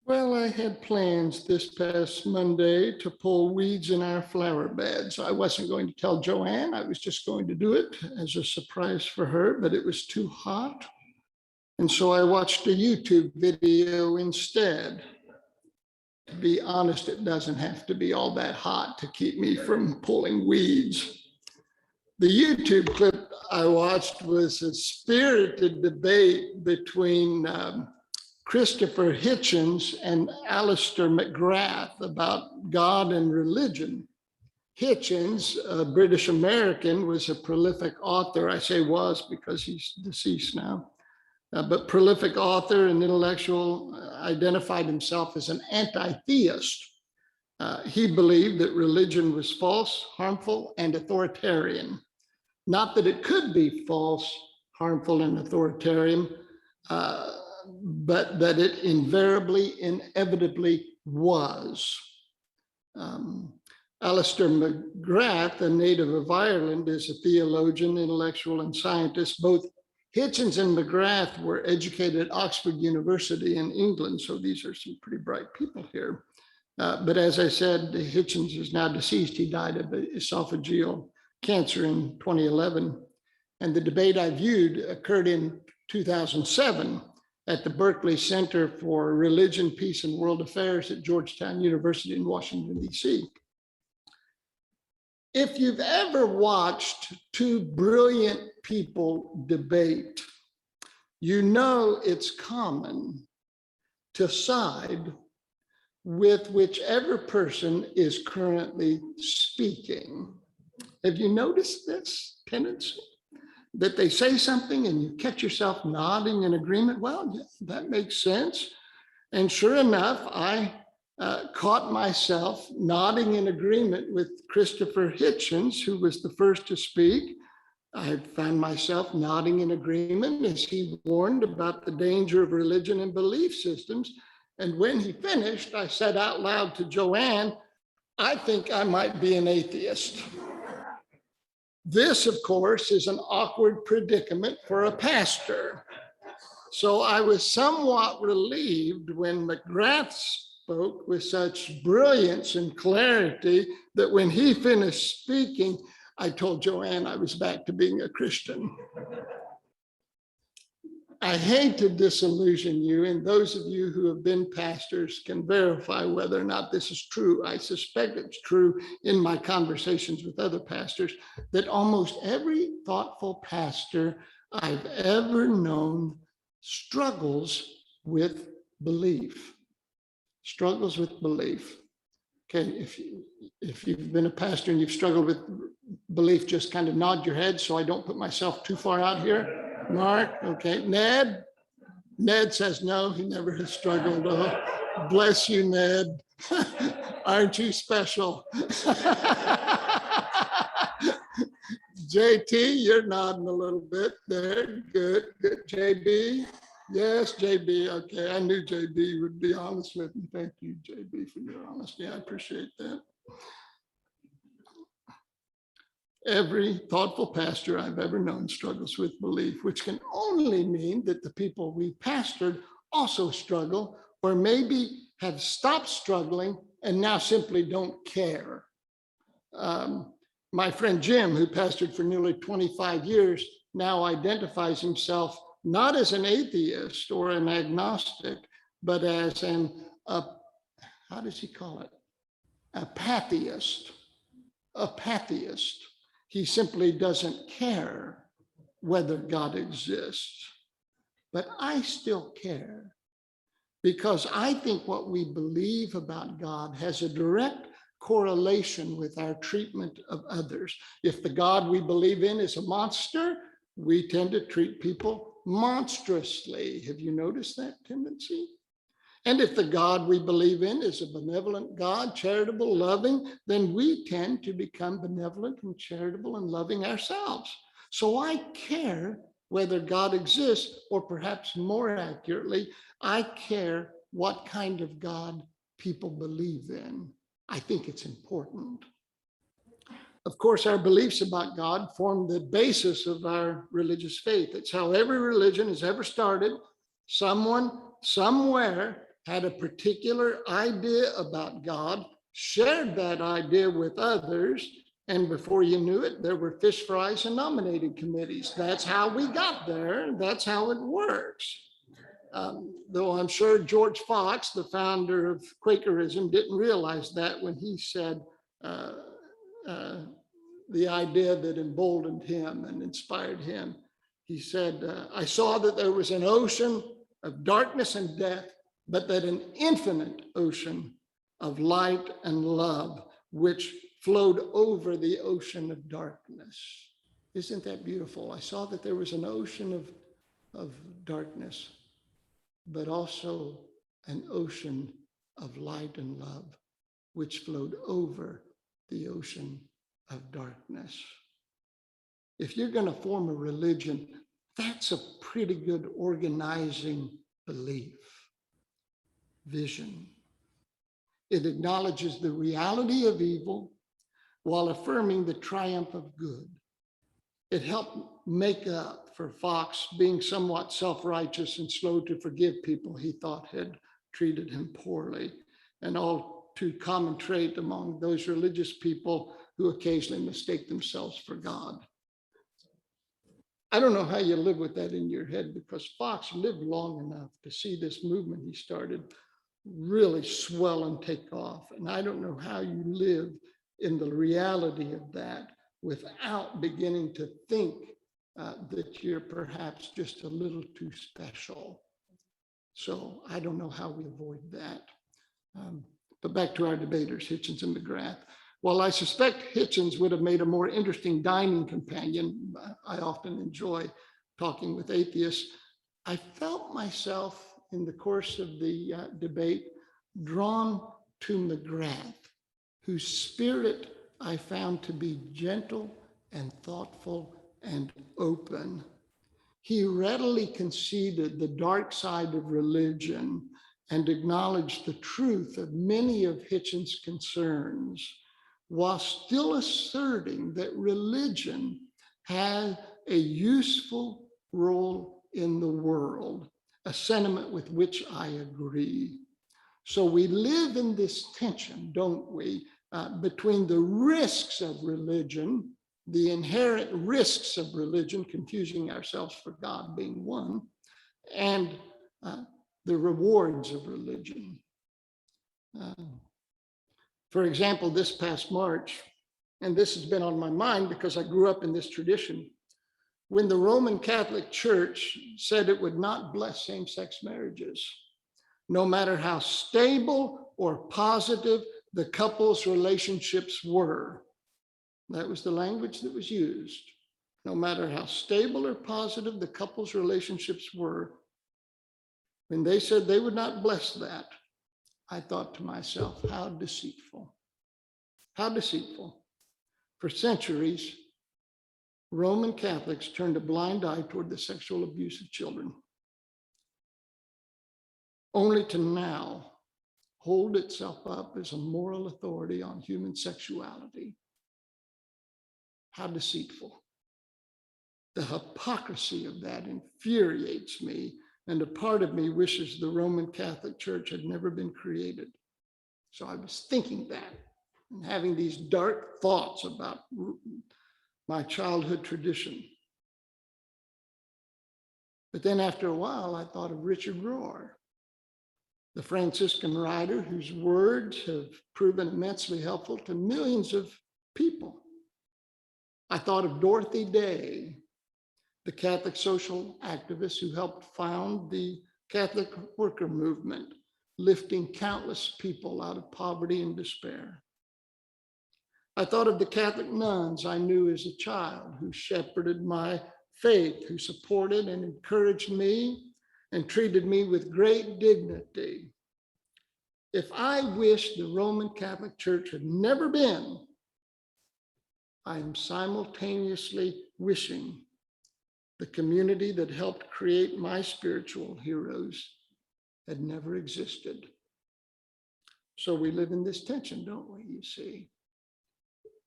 Well, I had plans this past Monday to pull weeds in our flower beds. I wasn't going to tell Joanne. I was just going to do it as a surprise for her, but it was too hot. And so I watched a YouTube video instead. To be honest, it doesn't have to be all that hot to keep me from pulling weeds. The YouTube clip I watched was a spirited debate between Christopher Hitchens and Alistair McGrath about God and religion. Hitchens, a British American, was a prolific author. I say was because he's deceased now, but prolific author and intellectual, identified himself as an anti-theist. He believed that religion was false, harmful, and authoritarian. Not that it could be false, harmful, and authoritarian, but that it invariably, inevitably was. Alistair McGrath, a native of Ireland, is a theologian, intellectual, and scientist. Both Hitchens and McGrath were educated at Oxford University in England, so these are some pretty bright people here. But as I said, Hitchens is now deceased. He died of esophageal cancer in 2011. And the debate I viewed occurred in 2007 at the Berkeley Center for Religion, Peace, and World Affairs at Georgetown University in Washington, D.C. If you've ever watched two brilliant people debate, you know it's common to side with whichever person is currently speaking. Have you noticed this tendency? That they say something and you catch yourself nodding in agreement? Well, yeah, that makes sense. And sure enough, I caught myself nodding in agreement with Christopher Hitchens, who was the first to speak. I found myself nodding in agreement as he warned about the danger of religion and belief systems. And when he finished, I said out loud to Joanne, I think I might be an atheist. This, of course, is an awkward predicament for a pastor. So I was somewhat relieved when McGrath spoke with such brilliance and clarity that when he finished speaking, I told Joanne I was back to being a Christian. I hate to disillusion you, and those of you who have been pastors can verify whether or not this is true. I suspect it's true in my conversations with other pastors that almost every thoughtful pastor I've ever known struggles with belief. Struggles with belief. Okay, if you've been a pastor and you've struggled with belief, just kind of nod your head so I don't put myself too far out here. Mark, okay. Ned? Ned says no, he never has struggled. Oh, bless you, Ned. Aren't you special? JT, you're nodding a little bit there. Good, good. JB? Yes, JB. Okay, I knew JB would be honest with me. Thank you, JB, for your honesty. I appreciate that. Every thoughtful pastor I've ever known struggles with belief, which can only mean that the people we pastored also struggle, or maybe have stopped struggling and now simply don't care. My friend Jim, who pastored for nearly 25 years, now identifies himself not as an atheist or an agnostic, but as how does he call it? A pantheist. A pantheist. He simply doesn't care whether God exists. But I still care because I think what we believe about God has a direct correlation with our treatment of others. If the God we believe in is a monster, we tend to treat people monstrously. Have you noticed that tendency? And if the God we believe in is a benevolent God, charitable, loving, then we tend to become benevolent and charitable and loving ourselves. So I care whether God exists, or perhaps more accurately, I care what kind of God people believe in. I think it's important. Of course, our beliefs about God form the basis of our religious faith. It's how every religion has ever started. Someone, somewhere, had a particular idea about God, shared that idea with others, and before you knew it, there were fish fries and nominating committees. That's how we got there. That's how it works. Though I'm sure George Fox, the founder of Quakerism, didn't realize that when he said uh, the idea that emboldened him and inspired him. He said, I saw that there was an ocean of darkness and death, but that an infinite ocean of light and love, which flowed over the ocean of darkness. Isn't that beautiful? I saw that there was an ocean of darkness, but also an ocean of light and love, which flowed over the ocean of darkness. If you're going to form a religion, that's a pretty good organizing belief, vision. It acknowledges the reality of evil while affirming the triumph of good. It helped make up for Fox being somewhat self-righteous and slow to forgive people he thought had treated him poorly, an all too common trait among those religious people who occasionally mistake themselves for God. I don't know how you live with that in your head, because Fox lived long enough to see this movement he started really swell and take off. And I don't know how you live in the reality of that without beginning to think that you're perhaps just a little too special. So I don't know how we avoid that. But back to our debaters, Hitchens and McGrath. While I suspect Hitchens would have made a more interesting dining companion, I often enjoy talking with atheists, I felt myself in the course of the debate drawn to McGrath, whose spirit I found to be gentle and thoughtful and open. He readily conceded the dark side of religion and acknowledged the truth of many of Hitchens' concerns, while still asserting that religion had a useful role in the world, a sentiment with which I agree. So we live in this tension, don't we, between the risks of religion, the inherent risks of religion, confusing ourselves for God being one, and the rewards of religion. For example, this past March, and this has been on my mind because I grew up in this tradition, when the Roman Catholic Church said it would not bless same-sex marriages, no matter how stable or positive the couple's relationships were. That was the language that was used. No matter how stable or positive the couple's relationships were, when they said they would not bless that, I thought to myself, how deceitful. How deceitful. For centuries, Roman Catholics turned a blind eye toward the sexual abuse of children, only to now hold itself up as a moral authority on human sexuality. How deceitful. The hypocrisy of that infuriates me, and a part of me wishes the Roman Catholic Church had never been created. So I was thinking that and having these dark thoughts about my childhood tradition. But then after a while, I thought of Richard Rohr, the Franciscan writer whose words have proven immensely helpful to millions of people. I thought of Dorothy Day, the Catholic social activist who helped found the Catholic worker movement, lifting countless people out of poverty and despair. I thought of the Catholic nuns I knew as a child who shepherded my faith, who supported and encouraged me and treated me with great dignity. If I wish the Roman Catholic Church had never been, I am simultaneously wishing the community that helped create my spiritual heroes had never existed. So we live in this tension, don't we, you see,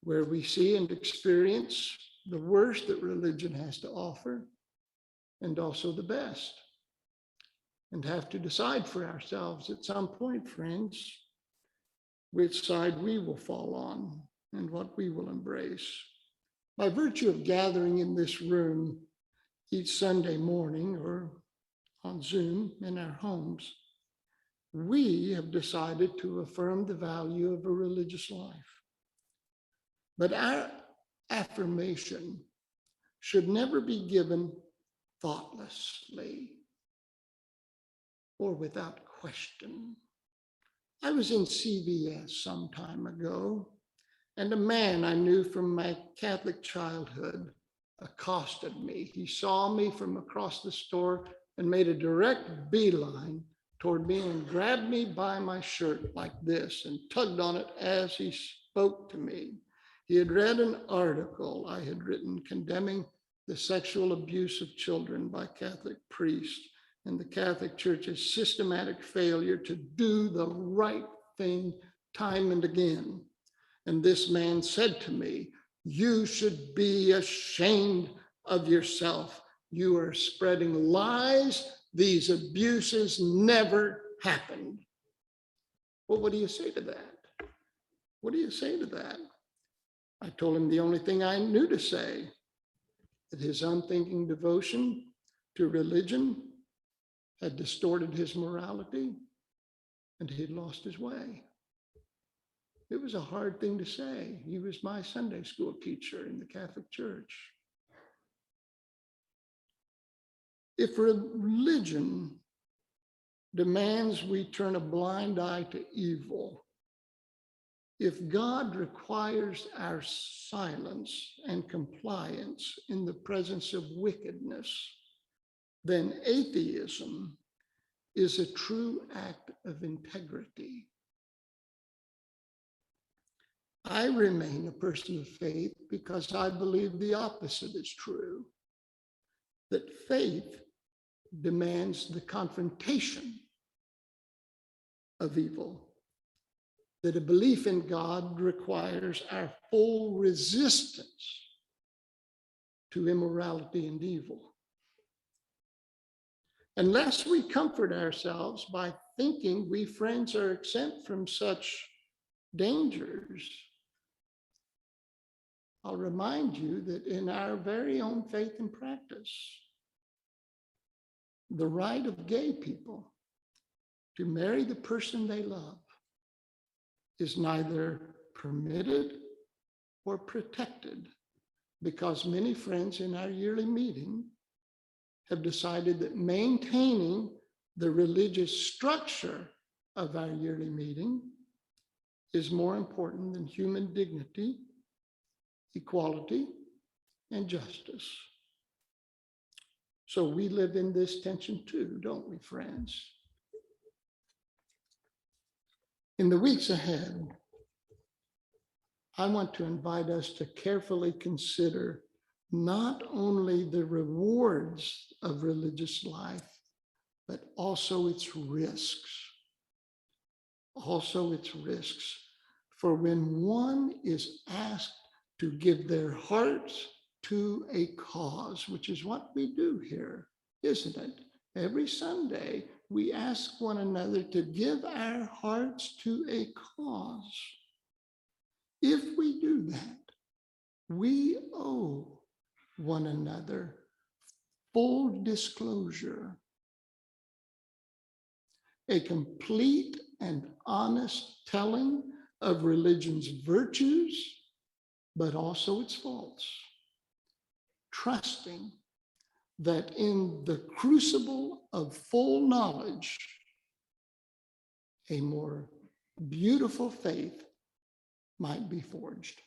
where we see and experience the worst that religion has to offer and also the best. and have to decide for ourselves at some point, friends, which side we will fall on and what we will embrace. By virtue of gathering in this room each Sunday morning or on Zoom in our homes, we have decided to affirm the value of a religious life. But our affirmation should never be given thoughtlessly or without question. I was in CVS some time ago, and a man I knew from my Catholic childhood accosted me. He saw me from across the store and made a direct beeline toward me and grabbed me by my shirt like this and tugged on it as he spoke to me. He had read an article I had written condemning the sexual abuse of children by Catholic priests and the Catholic Church's systematic failure to do the right thing time and again. And this man said to me, "You should be ashamed of yourself. You are spreading lies. These abuses never happened." Well, what do you say to that? What do you say to that? I told him the only thing I knew to say, that his unthinking devotion to religion had distorted his morality and he had lost his way. It was a hard thing to say. He was my Sunday school teacher in the Catholic Church. If religion demands we turn a blind eye to evil, if God requires our silence and compliance in the presence of wickedness, then atheism is a true act of integrity. I remain a person of faith because I believe the opposite is true, that faith demands the confrontation of evil, that a belief in God requires our full resistance to immorality and evil. Unless we comfort ourselves by thinking we friends are exempt from such dangers, I'll remind you that in our very own faith and practice, the right of gay people to marry the person they love is neither permitted or protected, because many friends in our yearly meeting have decided that maintaining the religious structure of our yearly meeting is more important than human dignity, equality, and justice. So we live in this tension too, don't we, friends? In the weeks ahead, I want to invite us to carefully consider not only the rewards of religious life, but also its risks. Also its risks. For when one is asked to give their hearts to a cause, which is what we do here, isn't it? Every Sunday, we ask one another to give our hearts to a cause. If we do that, we owe one another full disclosure, a complete and honest telling of religion's virtues, but also its faults, trusting that in the crucible of full knowledge, a more beautiful faith might be forged.